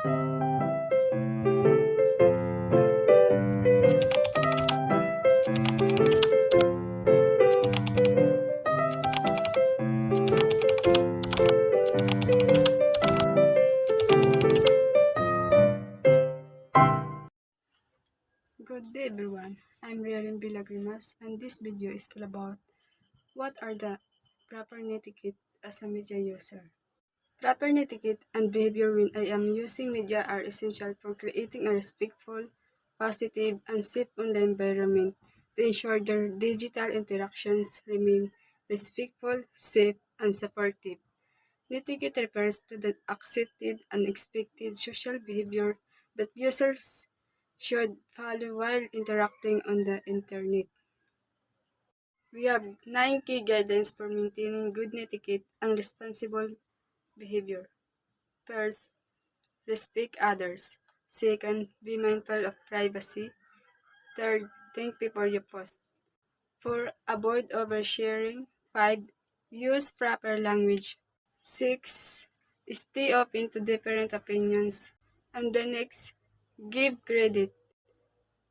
Good day everyone, I'm Rialyn Villagrimas and this video is all about what are the proper etiquette as a media user. Proper etiquette and behavior when I am using media are essential for creating a respectful, positive, and safe online environment to ensure their digital interactions remain respectful, safe, and supportive. Etiquette refers to the accepted and expected social behavior that users should follow while interacting on the internet. We have 9 key guidelines for maintaining good etiquette and responsible behavior. First, respect others. Second, be mindful of privacy. Third, think before you post. 4. Avoid oversharing. 5. Use proper language. 6. Stay open to different opinions. And the next, give credit.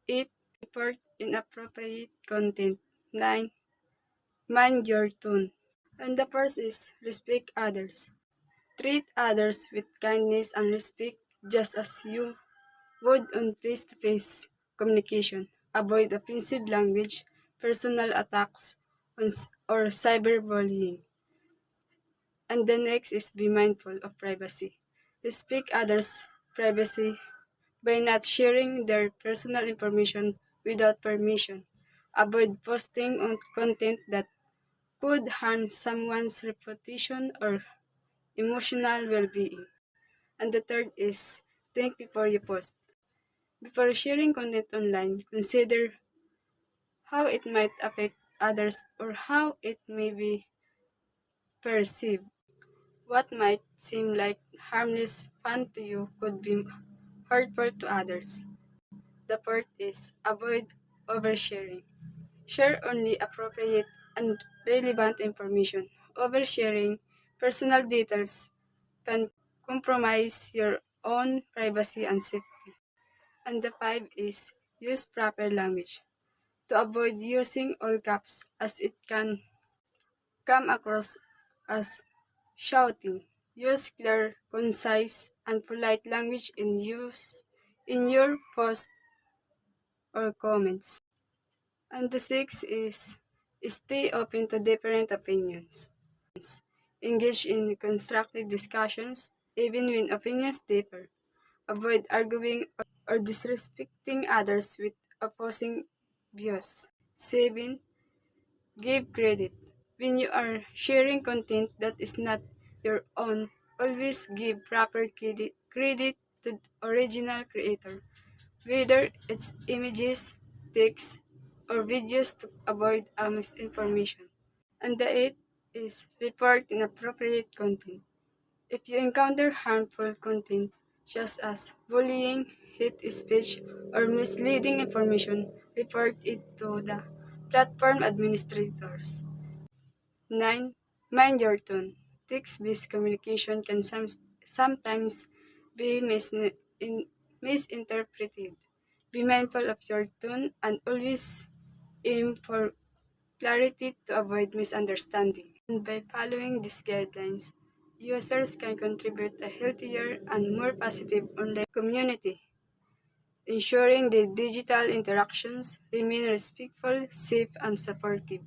8. Report inappropriate content. 9. Mind your tone. And the first is respect others. Treat others with kindness and respect just as you would on face-to-face communication. Avoid offensive language, personal attacks, or cyberbullying. And the next is be mindful of privacy. Respect others' privacy by not sharing their personal information without permission. Avoid posting on content that could harm someone's reputation or emotional well-being. And the third is think before you post. Before sharing content online, consider how it might affect others or how it may be perceived. What might seem like harmless fun to you could be hurtful to others. The fourth is avoid oversharing. Share only appropriate and relevant information. Oversharing personal details can compromise your own privacy and safety. And the 5 is use proper language. To avoid using all caps as it can come across as shouting. Use clear, concise, and polite language in your post or comments. And the 6 is stay open to different opinions. Engage in constructive discussions even when opinions differ. Avoid arguing or disrespecting others with opposing views. 7. Give credit. When you are sharing content that is not your own, always give proper credit to the original creator, whether it's images, text, or videos to avoid misinformation. And the 8 is report inappropriate content. If you encounter harmful content, such as bullying, hate speech, or misleading information, report it to the platform administrators. 9. Mind your tone. Text-based communication can sometimes be misinterpreted. Be mindful of your tone and always aim for clarity to avoid misunderstanding. And by following these guidelines, users can contribute a healthier and more positive online community, ensuring the digital interactions remain respectful, safe, and supportive.